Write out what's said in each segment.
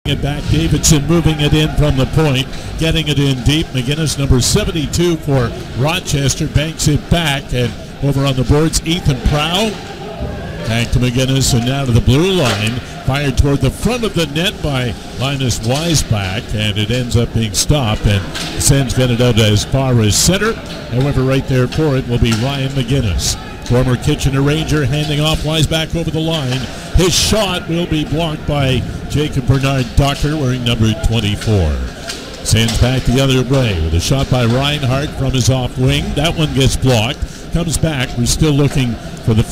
It back, Davidson moving it in from the point, getting it in deep. McGinnis, number 72 for Rochester, banks it back, and over on the boards, Ethan Prow. Back to McGinnis and now to the blue line. Fired toward the front of the net by Linus Weisbach, and it ends up being stopped, and the Sens get it out as far as center. However, right there for it will be Ryan McGinnis. Former Kitchener Ranger handing off Weisbach over the line. His shot will be blocked by Jacob Bernard Docker, wearing number 24. Sends back the other way with a shot by Reinhardt from his off wing. That one gets blocked. Comes back. We're still looking for the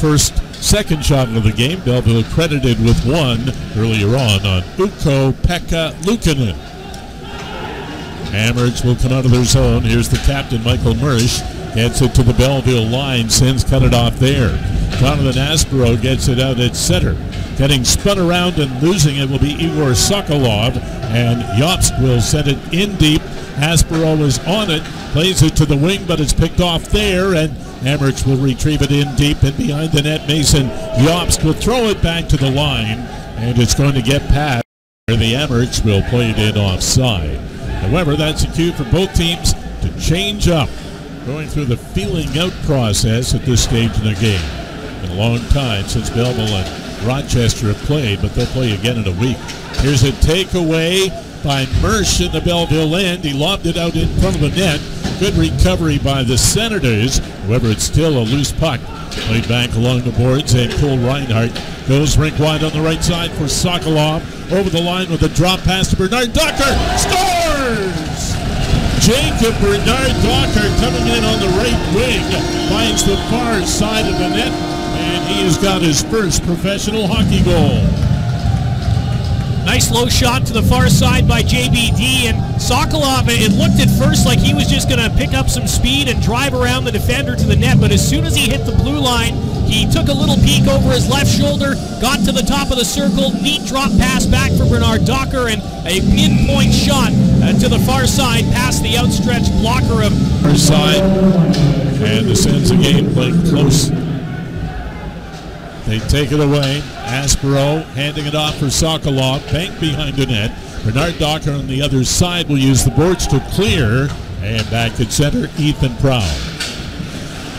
second shot of the game. Belleville credited with one earlier on Ukko-Pekka Luukkonen. Hammers will come out of their zone. Here's the captain, Michael Mersch. Gets it to the Belleville line. Sens cut it off there. Jonathan Aspero gets it out at center. Getting spun around and losing it will be Egor Sokolov. And Jobst will set it in deep. Aspero is on it. Plays it to the wing, but it's picked off there. And Amherst will retrieve it in deep. And behind the net, Mason Jobst will throw it back to the line. And it's going to get past. The Amherst will play it in offside. However, that's a cue for both teams to change up. Going through the feeling out process at this stage in the game. Been a long time since Belleville and Rochester have played, but they'll play again in a week. Here's a takeaway by Mersch in the Belleville end. He lobbed it out in front of the net. Good recovery by the Senators. However, it's still a loose puck. Played back along the boards, and Cole Reinhardt goes rink wide on the right side for Sokolov. Over the line with a drop pass to Bernard Docker. Scores! Jacob Bernard Docker coming in on the right wing, finds the far side of the net, and he has got his first professional hockey goal. Nice low shot to the far side by JBD, and Sokolov, it looked at first like he was just going to pick up some speed and drive around the defender to the net, but as soon as he hit the blue line, he took a little peek over his left shoulder, got to the top of the circle, neat drop pass back for Bernard Docker, and a pinpoint shot to the far side past the outstretched blocker of far side. And the Sens again playing close. They take it away. Aspero handing it off for Sokolov. Bank behind the net. Bernard Docker on the other side will use the boards to clear. And back at center, Ethan Prow.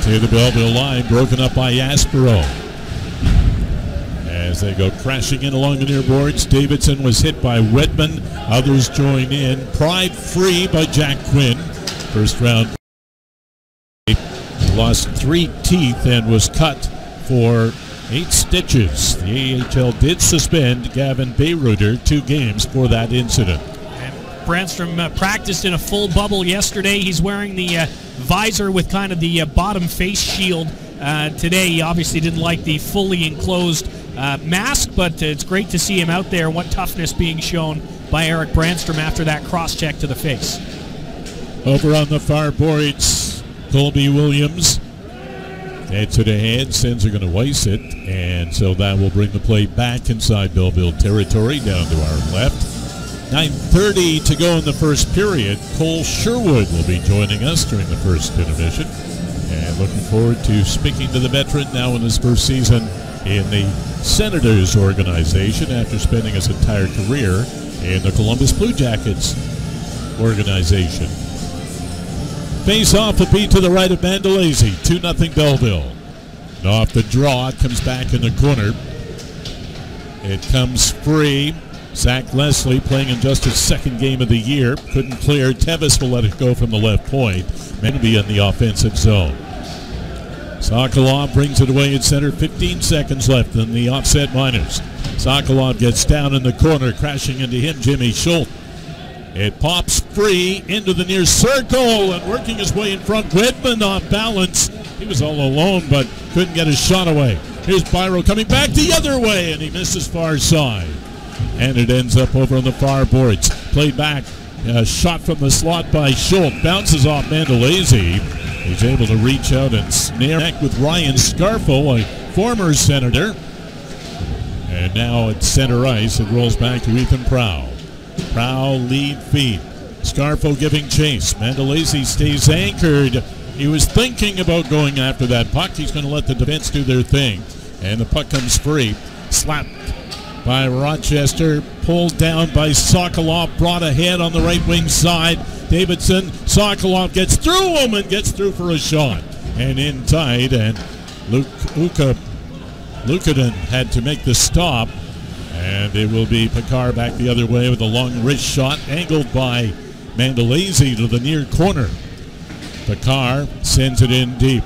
To the Belleville line, broken up by Aspero. As they go crashing in along the near boards, Davidson was hit by Wedman. Others join in. Pride free by Jack Quinn. First round. He lost 3 teeth and was cut for 8 stitches. The AHL did suspend Gavin Bayruder 2 games for that incident. And Brandstrom practiced in a full bubble yesterday. He's wearing the visor with kind of the bottom face shield today. He obviously didn't like the fully enclosed mask, but it's great to see him out there. What toughness being shown by Eric Brandstrom after that cross-check to the face. Over on the far boards, Colby Williams. Head to the head, Sens are going to ice it, and so that will bring the play back inside Belleville territory down to our left. 9:30 to go in the first period. Cole Sherwood will be joining us during the first intermission, and looking forward to speaking to the veteran now in his first season in the Senators organization after spending his entire career in the Columbus Blue Jackets organization. Face-off will be to the right of Mandalese. 2-0 Belleville. And off the draw, it comes back in the corner. It comes free. Zach Leslie playing in just his second game of the year. Couldn't clear. Tevis will let it go from the left point. Menby in the offensive zone. Sokolov brings it away at center. 15 seconds left in the offset minors. Sokolov gets down in the corner. Crashing into him, Jimmy Schultz. It pops free into the near circle and working his way in front. Wedman off balance. He was all alone but couldn't get his shot away. Here's Byro coming back the other way and he misses far side. And it ends up over on the far boards. Played back. Shot from the slot by Schultz. Bounces off Mandalese. He's able to reach out and snare neck with Ryan Scarfo, a former Senator. And now at center ice, it rolls back to Ethan Prow. Prow lead feed. Scarfo giving chase. Mandalese stays anchored. He was thinking about going after that puck. He's going to let the defense do their thing. And the puck comes free. Slapped by Rochester, pulled down by Sokolov, brought ahead on the right wing side. Davidson, Sokolov gets through him and gets through for a shot. And in tight, and Lukanen had to make the stop. And it will be Picard back the other way with a long wrist shot, angled by Mandolese to the near corner. Picard sends it in deep.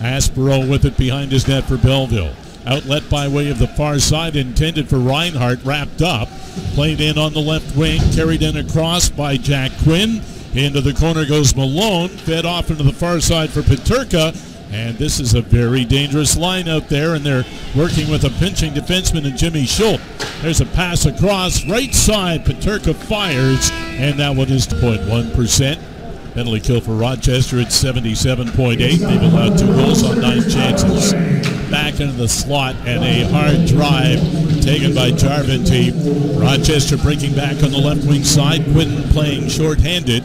Aspero with it behind his net for Belleville. Outlet by way of the far side, intended for Reinhardt, wrapped up. Played in on the left wing, carried in across by Jack Quinn. Into the corner goes Malone, fed off into the far side for Peterka. And this is a very dangerous line out there, and they're working with a pinching defenseman in Jimmy Schultz. There's a pass across, right side, Peterka fires, and that one is 0.1%. Penalty kill for Rochester at 77.8. They've allowed 2 goals on 9 chances. Back into the slot, and a hard drive taken by Jarventy. Rochester breaking back on the left wing side. Quinn playing short-handed,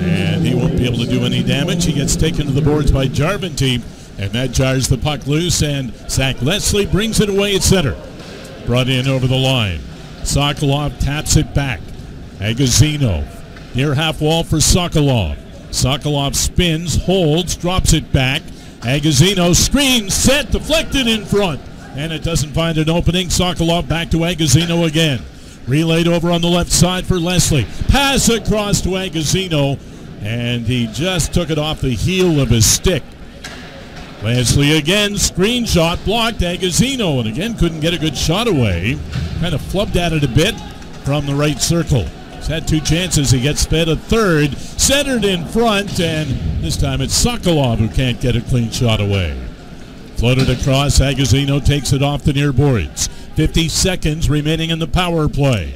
and he won't be able to do any damage. He gets taken to the boards by Jarventy, and that jars the puck loose, and Zach Leslie brings it away at center. Brought in over the line. Sokolov taps it back. Agazino near half wall for Sokolov. Sokolov spins, holds, drops it back. Agazino screens, set, deflected in front. And it doesn't find an opening. Sokolov back to Agazino again. Relayed over on the left side for Leslie. Pass across to Agazino, and he just took it off the heel of his stick. Leslie again, screenshot, blocked Agazino, and again couldn't get a good shot away. Kind of flubbed at it a bit from the right circle. He's had 2 chances. He gets fed a third, centered in front, and this time it's Sokolov who can't get a clean shot away. Floated across, Agazino takes it off the near boards. 50 seconds remaining in the power play.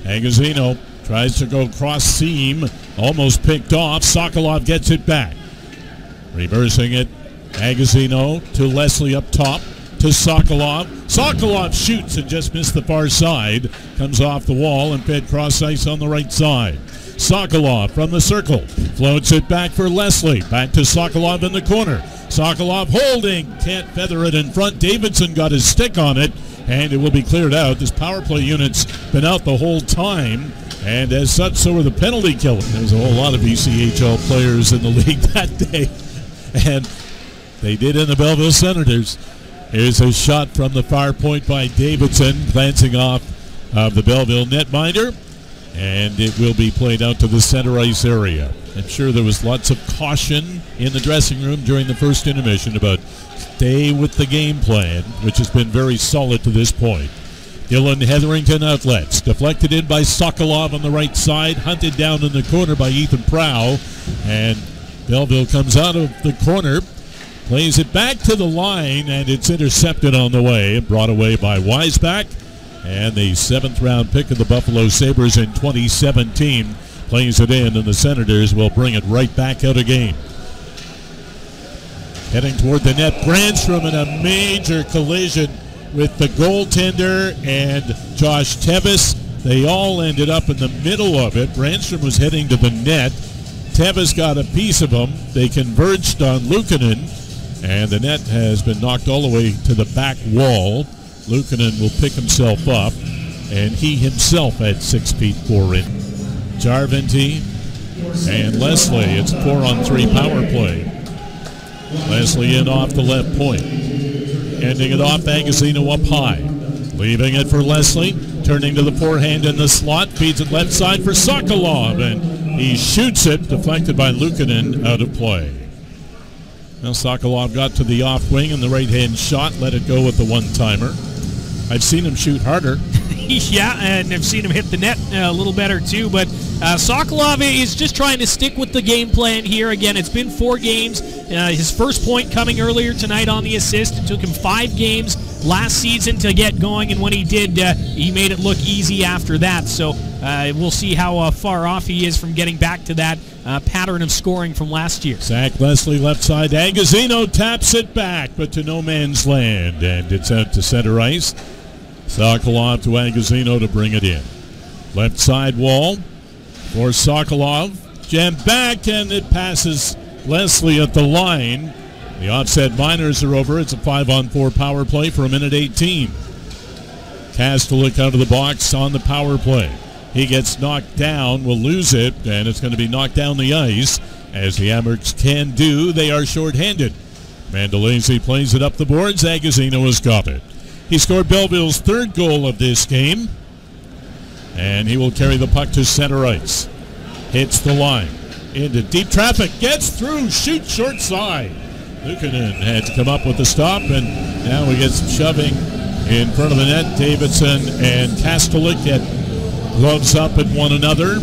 Agazino tries to go cross seam, almost picked off. Sokolov gets it back. Reversing it, Agazino to Leslie up top, to Sokolov. Sokolov shoots and just missed the far side. Comes off the wall and fed cross ice on the right side. Sokolov from the circle. Floats it back for Leslie. Back to Sokolov in the corner. Sokolov holding. Can't feather it in front. Davidson got his stick on it, and it will be cleared out. This power play unit's been out the whole time, and as such, so are the penalty killers. There's a whole lot of ECHL players in the league that day, and they did in the Belleville Senators. Here's a shot from the far point by Davidson, glancing off of the Belleville netminder, and it will be played out to the center ice area. I'm sure there was lots of caution in the dressing room during the first intermission about stay with the game plan, which has been very solid to this point. Dylan Hetherington outlets, deflected in by Sokolov on the right side, hunted down in the corner by Ethan Prow, and Belleville comes out of the corner, plays it back to the line, and it's intercepted on the way, brought away by Weisbach, and the 7th round pick of the Buffalo Sabres in 2017 plays it in, and the Senators will bring it right back out again. Heading toward the net, Brandstrom in a major collision with the goaltender and Josh Tevis. They all ended up in the middle of it. Brandstrom was heading to the net. Tevis got a piece of him. They converged on Luukkonen, and the net has been knocked all the way to the back wall. Luukkonen will pick himself up, and he himself at 6 feet 4 inches. Jarventy and Leslie. It's 4-on-3 power play. Leslie in off the left point. Ending it off, Agazino up high. Leaving it for Leslie. Turning to the forehand in the slot. Feeds it left side for Sokolov, and he shoots it. Deflected by Luukkonen, out of play. Now Sokolov got to the off wing and the right-hand shot. Let it go with the one-timer. I've seen him shoot harder. Yeah, and I've seen him hit the net a little better too, but Sokolov is just trying to stick with the game plan here. Again, it's been 4 games. His first point coming earlier tonight on the assist. It took him 5 games last season to get going, and when he did, he made it look easy after that. So we'll see how far off he is from getting back to that pattern of scoring from last year. Zach Leslie left side. Agazino taps it back, but to no man's land, and it's out to center ice. Sokolov to Agazino to bring it in. Left side wall for Sokolov. Jammed back, and it passes Leslie at the line. The offset minors are over. It's a 5-on-4 power play for 1:18. Kastelik out of the box on the power play. He gets knocked down, will lose it, and it's going to be knocked down the ice. As the Amherst can do, they are shorthanded. Mandolese plays it up the boards. Agazino has got it. He scored Belleville's third goal of this game, and he will carry the puck to center ice. Hits the line. Into deep traffic. Gets through. Shoots short side. Luukkonen had to come up with the stop, and now we get some shoving in front of the net. Davidson and Kastelik get gloves up at one another,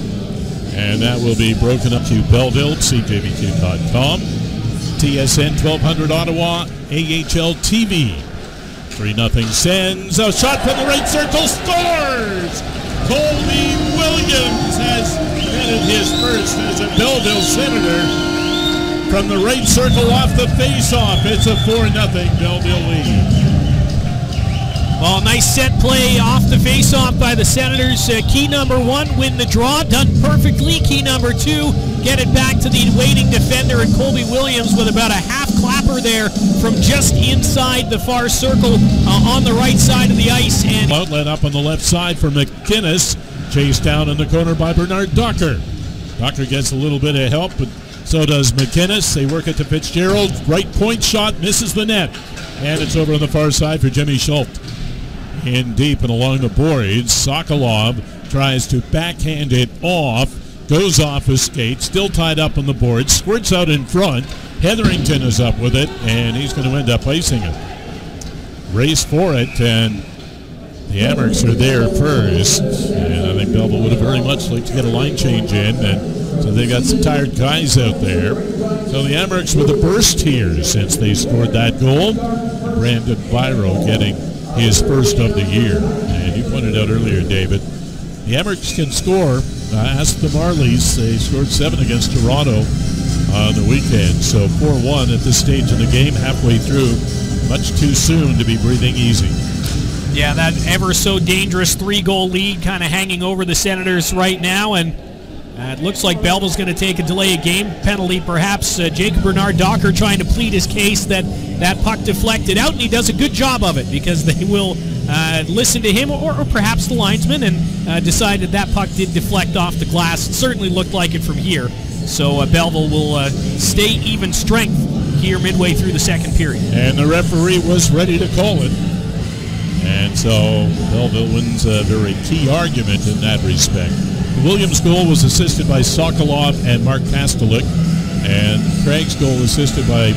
and that will be broken up to Belleville, CJV2.com. TSN 1200 Ottawa, AHL TV. 3-0 Sens. A shot from the right circle. Scores! Colby Williams has netted his first as a Belleville Senator from the right circle off the face-off. It's a 4-0 Belleville lead. Well, nice set play off the face-off by the Senators. Key number 1, win the draw, done perfectly. Key number 2, get it back to the waiting defender, and Colby Williams with about a half clapper there from just inside the far circle on the right side of the ice. And outlet up on the left side for McInnes, chased down in the corner by Bernard Docker. Docker gets a little bit of help, but so does McInnes. They work it to Fitzgerald. Right point shot, misses the net. And it's over on the far side for Jimmy Schultz. In deep and along the boards, Sokolov tries to backhand it off, goes off his skate, still tied up on the board, squirts out in front. Hetherington is up with it, and he's going to end up icing it. Race for it, and the Amherst are there first. And I think Belleville would have very much liked to get a line change in, and so they got some tired guys out there. So the Amherst with a burst here since they scored that goal. Brandon Biro getting his first of the year. And you pointed out earlier, David, the Amherst can score. Ask the Marlies. They scored 7 against Toronto on the weekend. So 4-1 at this stage of the game, halfway through. Much too soon to be breathing easy. Yeah, that ever so dangerous 3-goal lead kind of hanging over the Senators right now, and it looks like Belleville's going to take a delay of game penalty. Perhaps Jacob Bernard Docker trying to plead his case that that puck deflected out, and he does a good job of it because they will listen to him or perhaps the linesman and decide that puck did deflect off the glass. It certainly looked like it from here. So Belleville will stay even strength here midway through the second period. And the referee was ready to call it. And so Belleville wins a very key argument in that respect. The Williams goal was assisted by Sokolov and Mark Kastelik, and Craig's goal assisted by,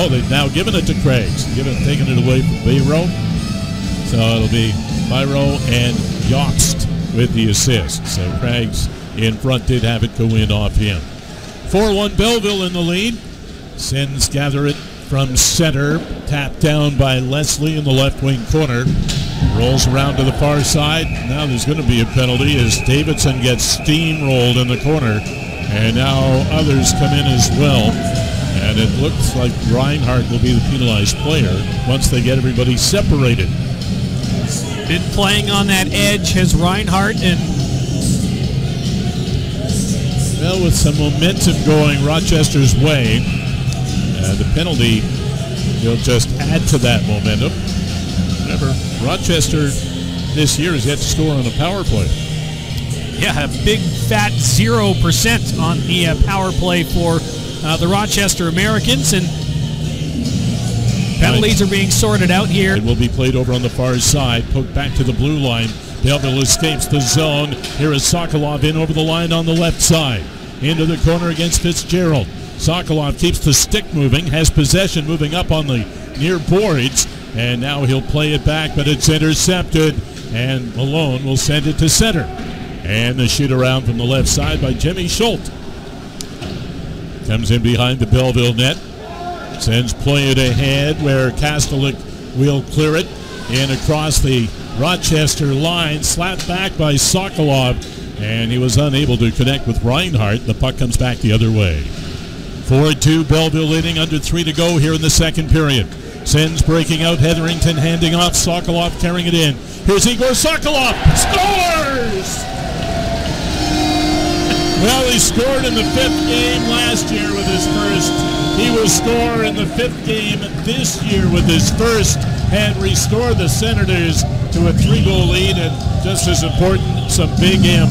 they've now given it to Craig's, taking it away from Biro. So it'll be Biro and Yost with the assist. So Craig's in front did have it go in off him. 4-1 Belleville in the lead. Sens gather it from center, tapped down by Leslie in the left wing corner. Rolls around to the far side. Now there's going to be a penalty as Davidson gets steamrolled in the corner. And now others come in as well. And it looks like Reinhardt will be the penalized player once they get everybody separated. Been playing on that edge has Reinhardt, and well, with some momentum going Rochester's way, the penalty will just add to that momentum. Remember, Rochester this year has yet to score on a power play. Yeah, a big fat 0% on the power play for the Rochester Americans, and penalties are being sorted out here. It will be played over on the far side, poked back to the blue line. Belleville escapes the zone. Here is Sokolov in over the line on the left side. Into the corner against Fitzgerald. Sokolov keeps the stick moving, has possession moving up on the near boards, and now he'll play it back, but it's intercepted, and Malone will send it to center. And the shoot around from the left side by Jimmy Schultz. Comes in behind the Belleville net. Sends play it ahead where Kastelik will clear it. In across the Rochester line, slapped back by Sokolov, and he was unable to connect with Reinhardt. The puck comes back the other way. 4-2, Belleville leading, under 3 to go here in the second period. Sens breaking out, Hetherington handing off, Sokolov carrying it in. Here's Egor Sokolov, scores! Well, he scored in the 5th game last year with his first. He will score in the 5th game this year with his first. and restore the Senators to a 3-goal lead, and just as important, some big M.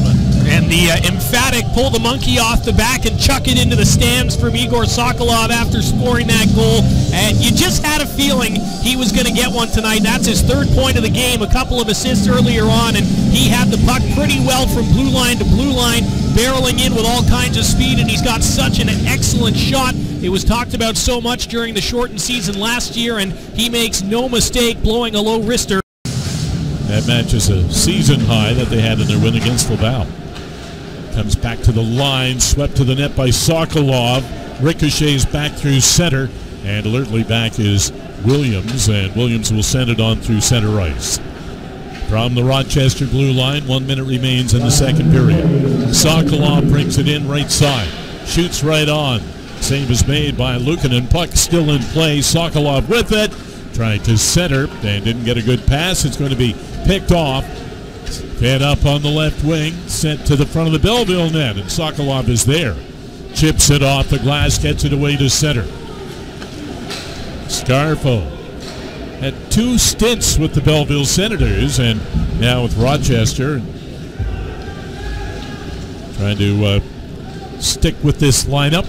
And the emphatic pull the monkey off the back and chuck it into the stands from Egor Sokolov after scoring that goal. And you just had a feeling he was going to get one tonight. That's his third point of the game, a couple of assists earlier on, and he had the puck pretty well from blue line to blue line, barreling in with all kinds of speed, and he's got such an excellent shot. It was talked about so much during the shortened season last year, and he makes no mistake blowing a low wrister. That matches a season high that they had in their win against Laval. Comes back to the line, swept to the net by Sokolov. Ricochets back through center, and alertly back is Williams, and Williams will send it on through center ice. From the Rochester blue line, 1 minute remains in the second period. Sokolov brings it in right side, shoots right on. Save is made by Luukkonen. Puck still in play. Sokolov with it, trying to center and didn't get a good pass. It's going to be picked off. Fed up on the left wing, sent to the front of the Belleville net, and Sokolov is there. Chips it off the glass, gets it away to center. Scarfo had 2 stints with the Belleville Senators, and now with Rochester. Trying to stick with this lineup.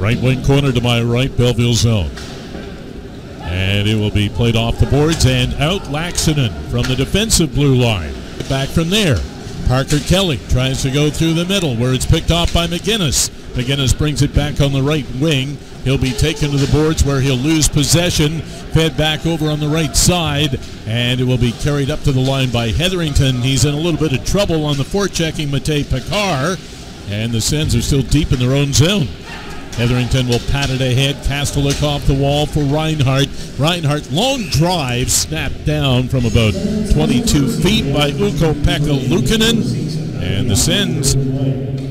Right wing corner to my right, Belleville zone. And it will be played off the boards and out. Laxinen from the defensive blue line. Back from there. Parker Kelly tries to go through the middle where it's picked off by McGinnis. McGinnis brings it back on the right wing. He'll be taken to the boards where he'll lose possession. Fed back over on the right side, and it will be carried up to the line by Hetherington. He's in a little bit of trouble on the forechecking Matej Pekar, and the Sens are still deep in their own zone. Hetherington will pat it ahead. Kastelik off the wall for Reinhardt. Reinhardt, long drive, snapped down from about 22 feet by Ukko-Pekka Luukkonen. And the Sens,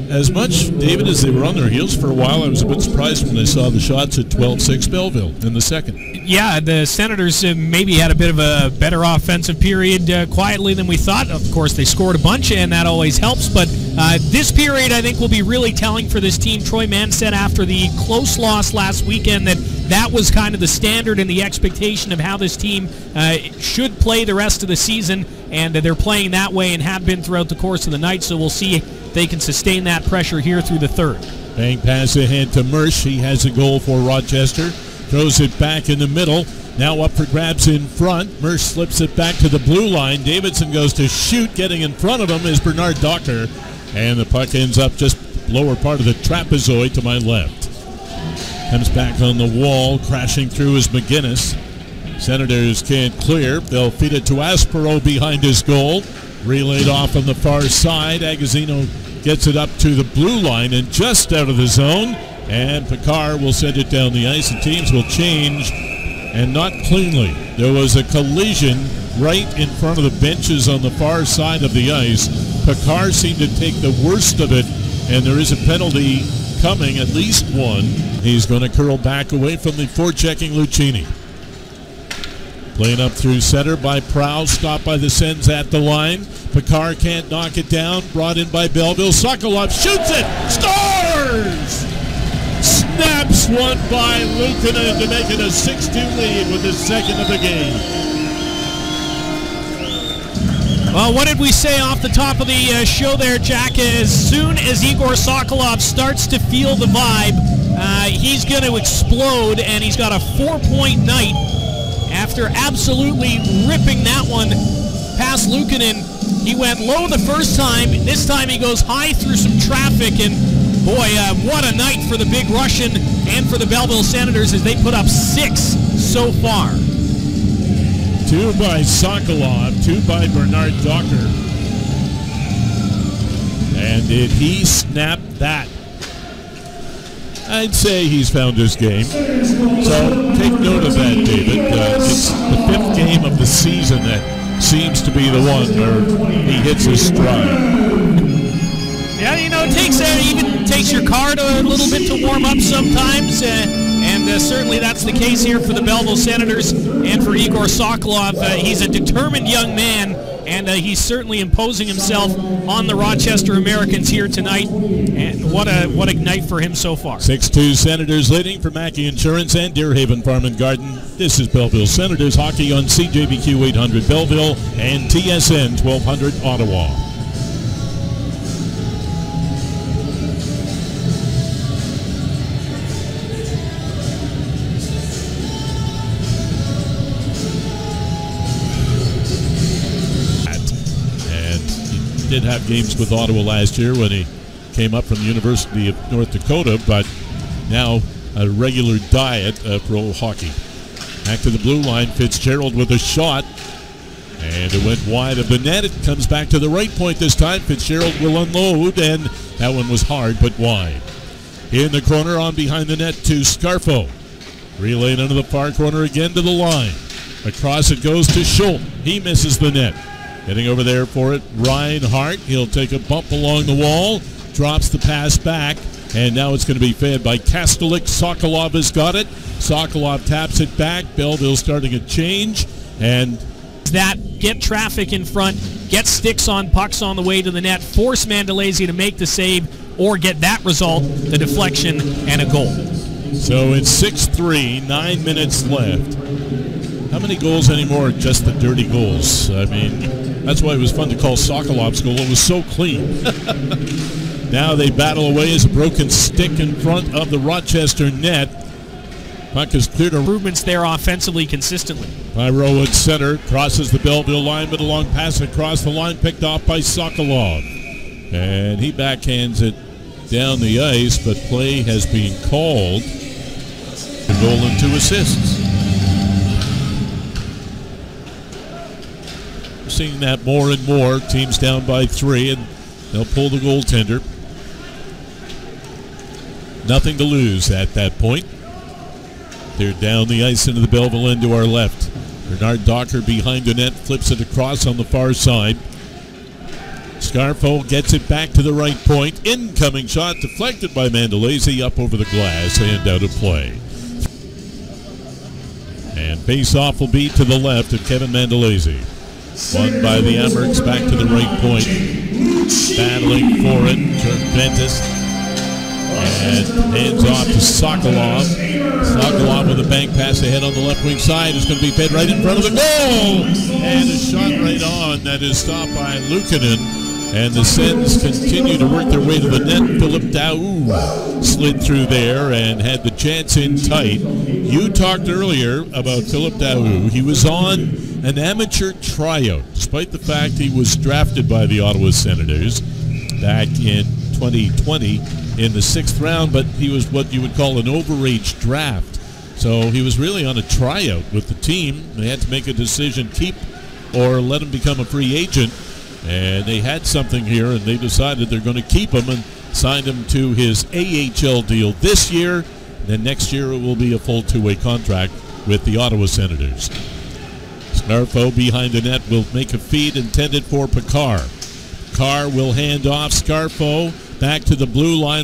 as much, David, as they were on their heels for a while, I was a bit surprised when I saw the shots at 12-6 Belleville in the second. Yeah, the Senators maybe had a bit of a better offensive period quietly than we thought. Of course, they scored a bunch, and that always helps. But this period, I think, will be really telling for this team. Troy Mann said after the close loss last weekend that was kind of the standard and the expectation of how this team should play the rest of the season. And they're playing that way and have been throughout the course of the night. So we'll see if they can sustain that pressure here through the third. Bang pass ahead to Mersch. He has a goal for Rochester. Throws it back in the middle. Now up for grabs in front. Mersch slips it back to the blue line. Davidson goes to shoot. Getting in front of him is Bernard Docker. And the puck ends up just lower part of the trapezoid to my left. Comes back on the wall. Crashing through is McGinnis. Senators can't clear. They'll feed it to Aspero behind his goal. Relayed off on the far side. Agazino gets it up to the blue line and just out of the zone. And Pekar will send it down the ice, and teams will change, and not cleanly. There was a collision right in front of the benches on the far side of the ice. Pekar seemed to take the worst of it, and there is a penalty coming, at least one. He's going to curl back away from the forechecking Lucchini. Playing up through center by Prow, stopped by the Sens at the line. Pekar can't knock it down, brought in by Belleville. Sokolov shoots it, scores! Snaps one by Luukkonen to make it a 6-2 lead with the second of the game. Well, what did we say off the top of the show there, Jack? As soon as Egor Sokolov starts to feel the vibe, he's going to explode, and he's got a 4-point night after absolutely ripping that one past Luukkonen. He went low the first time. This time he goes high through some traffic, and boy, what a night for the Big Russian and for the Belleville Senators as they put up 6 so far. 2 by Sokolov, 2 by Bernard Docker. And did he snap that? I'd say he's found his game. So take note of that, David. It's the 5th game of the season that seems to be the one where he hits his stride. Yeah, you know, it even takes your car to a little bit to warm up sometimes, and certainly that's the case here for the Belleville Senators and for Egor Sokolov. He's a determined young man, and he's certainly imposing himself on the Rochester Americans here tonight. And what a night for him so far. 6-2 Senators leading for Mackey Insurance and Deerhaven Farm and Garden. This is Belleville Senators hockey on CJBQ 800 Belleville and TSN 1200 Ottawa. Did have games with Ottawa last year when he came up from the University of North Dakota, but now a regular diet of pro hockey. Back to the blue line, Fitzgerald with a shot, and it went wide of the net. It comes back to the right point this time. Fitzgerald will unload, and that one was hard but wide. In the corner, on behind the net to Scarfo. Relayed into the far corner again to the line. Across it goes to Schultz. He misses the net. Heading over there for it, Reinhardt. He'll take a bump along the wall, drops the pass back, and now it's going to be fed by Kastelik. Sokolov has got it. Sokolov taps it back. Belleville starting a change, and that get traffic in front, get sticks on pucks on the way to the net, force Mandolese to make the save, or get that result, the deflection, and a goal. So it's 6-3, 9 minutes left. How many goals anymore are just the dirty goals? I mean, that's why it was fun to call Sokolov's goal. It was so clean. Now they battle away as a broken stick in front of the Rochester net. Puck is cleared. Improvements there offensively consistently. By Rowan center, crosses the Belleville line, but a long pass across the line picked off by Sokolov. And he backhands it down the ice, but play has been called. A goal and 2 assists. Seeing that more and more. Teams down by 3, and they'll pull the goaltender. Nothing to lose at that point. They're down the ice into the Belleville end to our left. Bernard Docker behind the net, flips it across on the far side. Scarfo gets it back to the right point. Incoming shot deflected by Mandolese, up over the glass and out of play. And face-off will be to the left of Kevin Mandolese. Won by the Amerks, back to the right point. Battling for it, Ventus. And hands off to Sokolov. Sokolov with a bank pass ahead on the left wing side. Is going to be fed right in front of the goal. And a shot right on that is stopped by Luukkonen. And the Sens continue to work their way to the net. Philip Daou slid through there and had the chance in tight. You talked earlier about Philip Daou. He was on an amateur tryout, despite the fact he was drafted by the Ottawa Senators back in 2020 in the 6th round, but he was what you would call an overage draft. So he was really on a tryout with the team. They had to make a decision, keep or let him become a free agent. And they had something here, and they decided they're going to keep him and signed him to his AHL deal this year. And then next year it will be a full 2-way contract with the Ottawa Senators. Scarfo behind the net will make a feed intended for Picard. Picard will hand off. Scarfo back to the blue line.